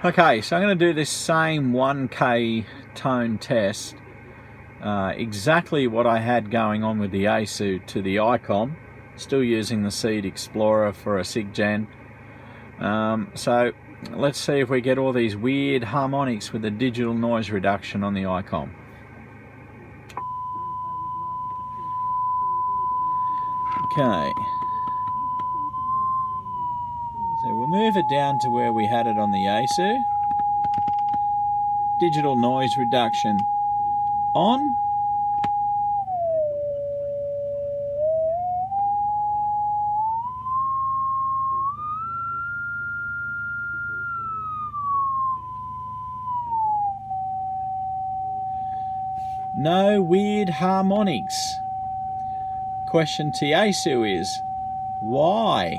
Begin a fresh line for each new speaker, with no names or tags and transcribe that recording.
Okay, so I'm going to do this same 1K tone test, exactly what I had going on with the yaesu to the icom, still using the Seed Explorer for a SIG-gen. So let's see if we get all these weird harmonics with the digital noise reduction on the icom. Okay, so we'll move it down to where we had it on the yaesu. Digital noise reduction on. No weird harmonics. Question to yaesu is, why?